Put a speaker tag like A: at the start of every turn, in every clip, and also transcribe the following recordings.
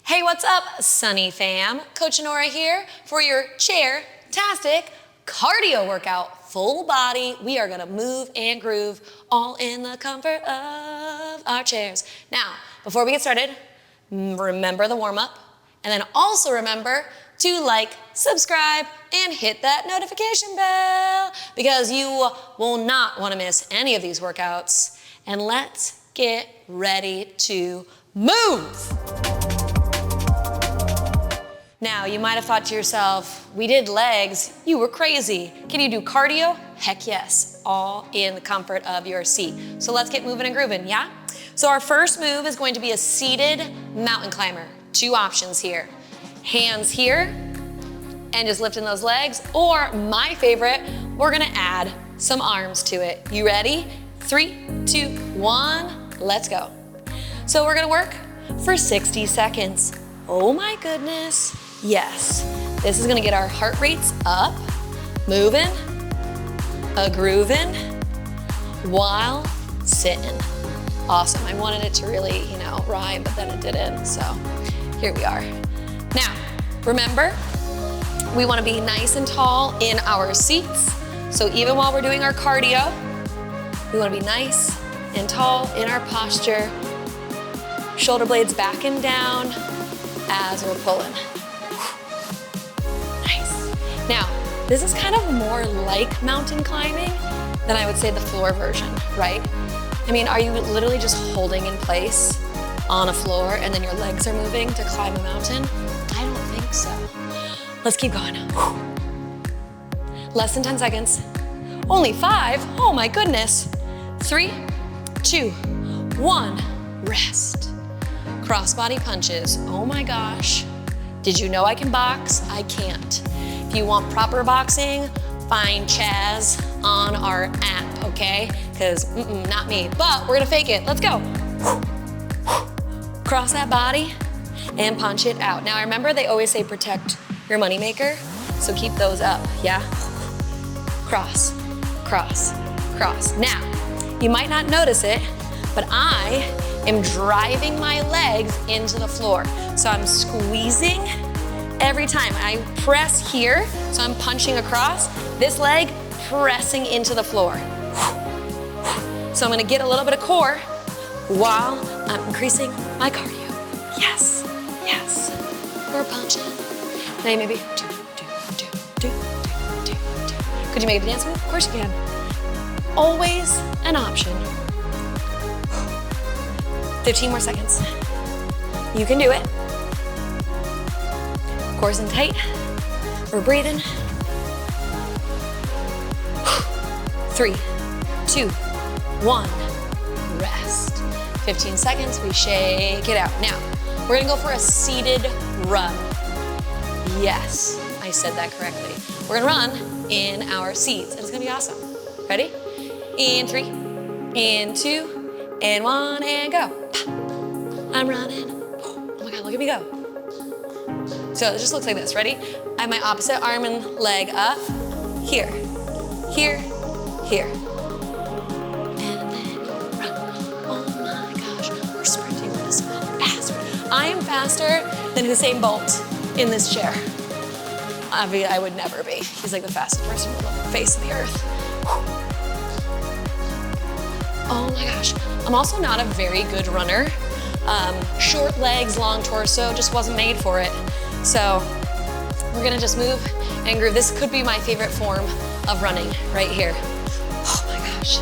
A: Hey, what's up, Sunny fam? Coach Annora here for your Chairtastic cardio workout. Full body, we are gonna move and groove all in the comfort of our chairs. Now, before we get started, remember the warm-up, and then also remember to like, subscribe, and hit that notification bell because you will not wanna miss any of these workouts. And let's get ready to move. Now, you might have thought to yourself, we did legs, you were crazy. Can you do cardio? Heck yes, all in the comfort of your seat. So let's get moving and grooving, yeah? So our first move is going to be a seated mountain climber. Two options here. Hands here, and just lifting those legs, or my favorite, we're gonna add some arms to it. You ready? 3, 2, 1, let's go. So we're gonna work for 60 seconds. Oh my goodness. Yes, this is gonna get our heart rates up, moving, grooving, while sitting. Awesome, I wanted it to really, rhyme, but then it didn't, so here we are. Now, remember, we wanna be nice and tall in our seats, so even while we're doing our cardio, we wanna be nice and tall in our posture, shoulder blades back and down as we're pulling. Now, this is kind of more like mountain climbing than I would say the floor version, right? I mean, are you literally just holding in place on a floor and then your legs are moving to climb a mountain? I don't think so. Let's keep going. Less than 10 seconds. Only 5, oh my goodness. 3, 2, 1, rest. Crossbody punches, oh my gosh. Did you know I can box? I can't. If you want proper boxing, find Chaz on our app, okay? Because, not me, but we're gonna fake it. Let's go. Cross that body and punch it out. Now, remember they always say protect your moneymaker, so keep those up, yeah? Cross, cross, cross. Now, you might not notice it, but I am driving my legs into the floor. So I'm squeezing every time. I press here, so I'm punching across, this leg pressing into the floor. So I'm gonna get a little bit of core while I'm increasing my cardio. Yes, yes, we're punching. Now maybe do. Could you make it a dance move? Of course you can. Always an option. 15 more seconds. You can do it. Core's in tight. We're breathing. 3, 2, 1, rest. 15 seconds, we shake it out. Now, we're gonna go for a seated run. Yes, I said that correctly. We're gonna run in our seats, and it's gonna be awesome. Ready? In 3, in 2, and 1, and go. I'm running. Oh my God, look at me go. So it just looks like this, ready? I have my opposite arm and leg up, here, here, here. And then run. Oh my gosh, we're sprinting this fast. I am faster than Usain Bolt in this chair. I mean, I would never be. He's like the fastest person on the face of the earth. Oh my gosh. I'm also not a very good runner. Short legs, long torso, just wasn't made for it. So we're gonna just move and groove. This could be my favorite form of running right here. Oh my gosh.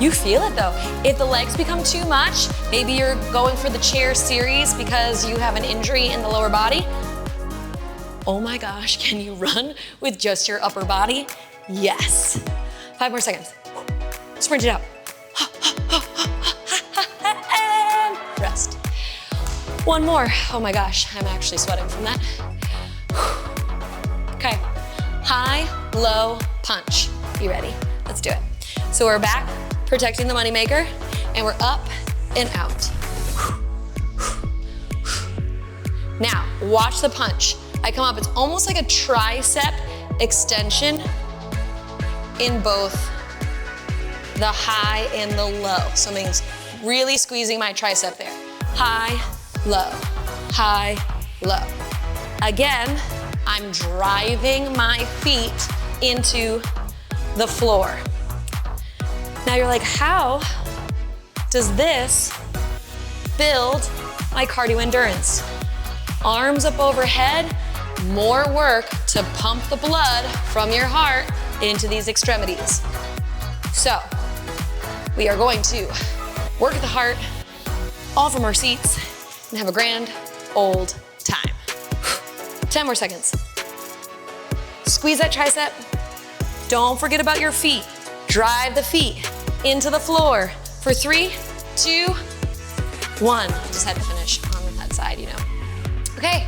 A: You feel it though. If the legs become too much, maybe you're going for the chair series because you have an injury in the lower body. Oh my gosh, can you run with just your upper body? Yes. 5 more seconds. Sprint it out. And rest. One more. Oh my gosh, I'm actually sweating from that. Okay, high, low, punch. You ready? Let's do it. So we're back, protecting the moneymaker, and we're up and out. Now, watch the punch. I come up, it's almost like a tricep extension in both the high and the low. So it means really squeezing my tricep there. High, low, high, low. Again, I'm driving my feet into the floor. Now you're like, how does this build my cardio endurance? Arms up overhead, more work to pump the blood from your heart into these extremities. So we are going to work the heart all from our seats and have a grand old time. 10 more seconds. Squeeze that tricep. Don't forget about your feet. Drive the feet into the floor for 3, 2, 1. Just had to finish on that side, you know. Okay,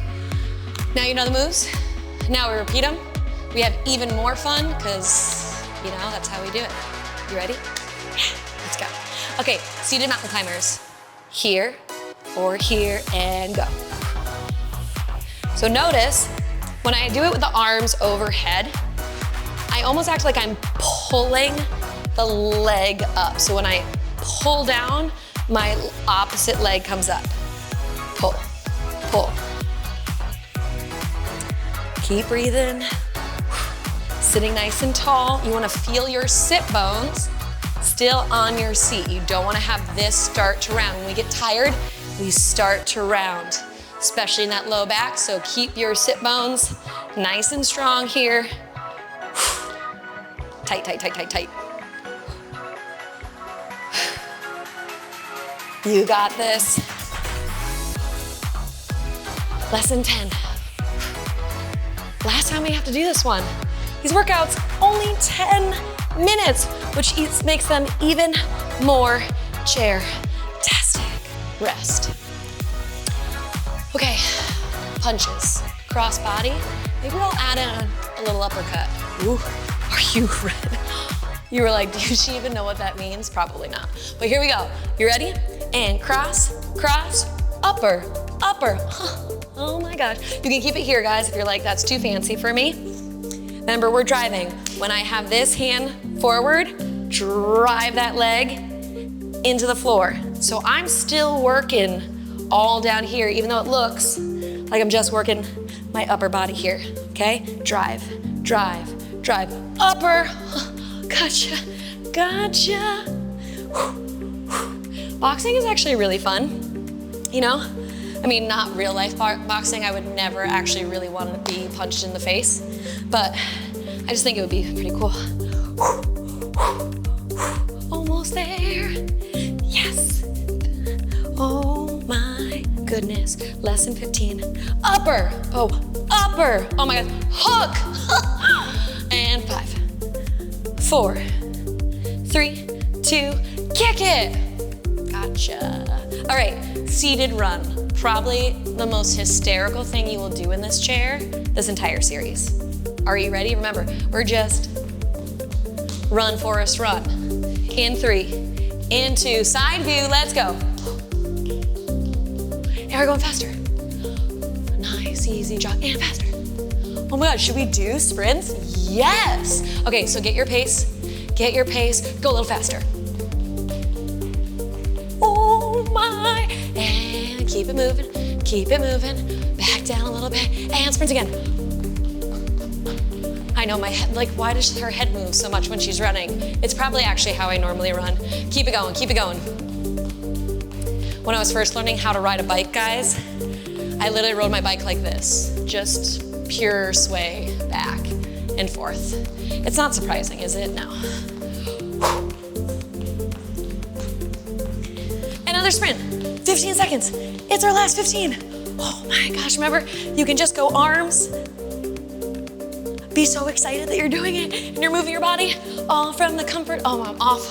A: now you know the moves. Now we repeat them. We have even more fun because, you know, that's how we do it. You ready? Yeah, let's go. Okay, seated mountain climbers. Here, or here, and go. So notice, when I do it with the arms overhead, I almost act like I'm pulling the leg up. So when I pull down, my opposite leg comes up. Pull, pull. Keep breathing. Sitting nice and tall. You wanna feel your sit bones still on your seat. You don't wanna have this start to round. When we get tired, we start to round, especially in that low back. So keep your sit bones nice and strong here. Tight, tight, tight, tight, tight. You got this. Lesson 10. Last time we have to do this one. These workouts, only 10 minutes, which makes them even more chair-tastic. Rest. Okay, punches, cross body. Maybe we'll add in a little uppercut. Ooh, are you ready? You were like, does she even know what that means? Probably not. But here we go. You ready? And cross, cross, upper, upper. Oh my gosh. You can keep it here, guys, if you're like, that's too fancy for me. Remember, we're driving. When I have this hand forward, drive that leg into the floor. So I'm still working all down here, even though it looks like I'm just working my upper body here, okay? Drive, drive, drive, upper. Gotcha, gotcha. Boxing is actually really fun, you know? I mean, not real life boxing. I would never actually really want to be punched in the face, but I just think it would be pretty cool. Almost there. Yes. Oh my goodness. Lesson 15. Upper. Oh, upper. Oh my God. Hook. And 5, 4, 3, 2, kick it. Gotcha. All right, seated run. Probably the most hysterical thing you will do in this chair this entire series. Are you ready? Remember, we're just run, Forrest, run. In 3, in 2, side view, let's go. Now we're going faster. Nice, easy jog, and faster. Oh my God, should we do sprints? Yes. Okay, so get your pace, go a little faster. Oh my, and keep it moving, back down a little bit, and sprint again. I know my head, like, why does her head move so much when she's running? It's probably actually how I normally run. Keep it going, keep it going. When I was first learning how to ride a bike, guys, I literally rode my bike like this, just pure sway back and forth. It's not surprising, is it? No. Another sprint, 15 seconds. It's our last 15. Oh my gosh, remember, you can just go arms. Be so excited that you're doing it and you're moving your body all from the comfort. Oh,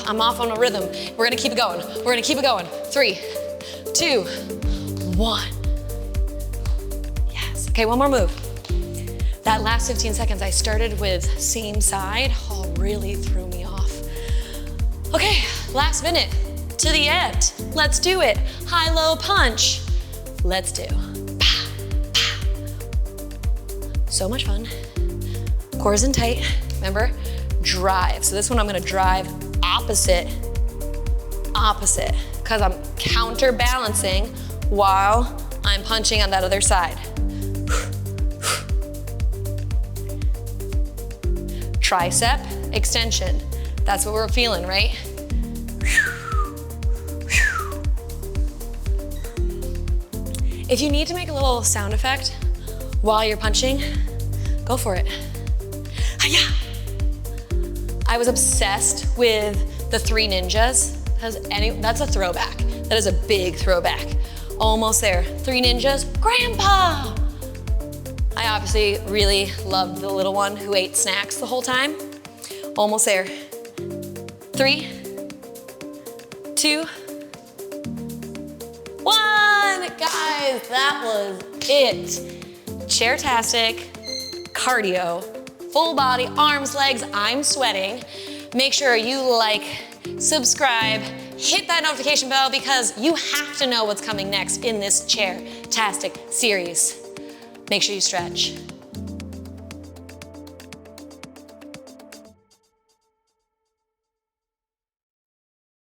A: I'm off on a rhythm. We're gonna keep it going. 3, 2, 1. Yes, okay, one more move. That last 15 seconds, I started with same side. Oh, really threw me off. Okay, last minute to the end. Let's do it. High, low punch. Let's do. Pow, pow. So much fun. Cores in tight. Remember, drive. So this one I'm gonna drive opposite, because I'm counterbalancing while I'm punching on that other side. Tricep extension. That's what we're feeling, right? If you need to make a little sound effect while you're punching, go for it. Hi-ya! I was obsessed with the Three Ninjas. That's a throwback. That is a big throwback. Almost there. Three Ninjas, Grandpa! I obviously really loved the little one who ate snacks the whole time. Almost there. 3, 2, 1. Guys, that was it. Chairtastic, cardio, full body, arms, legs, I'm sweating. Make sure you like, subscribe, hit that notification bell because you have to know what's coming next in this Chairtastic series. Make sure you stretch.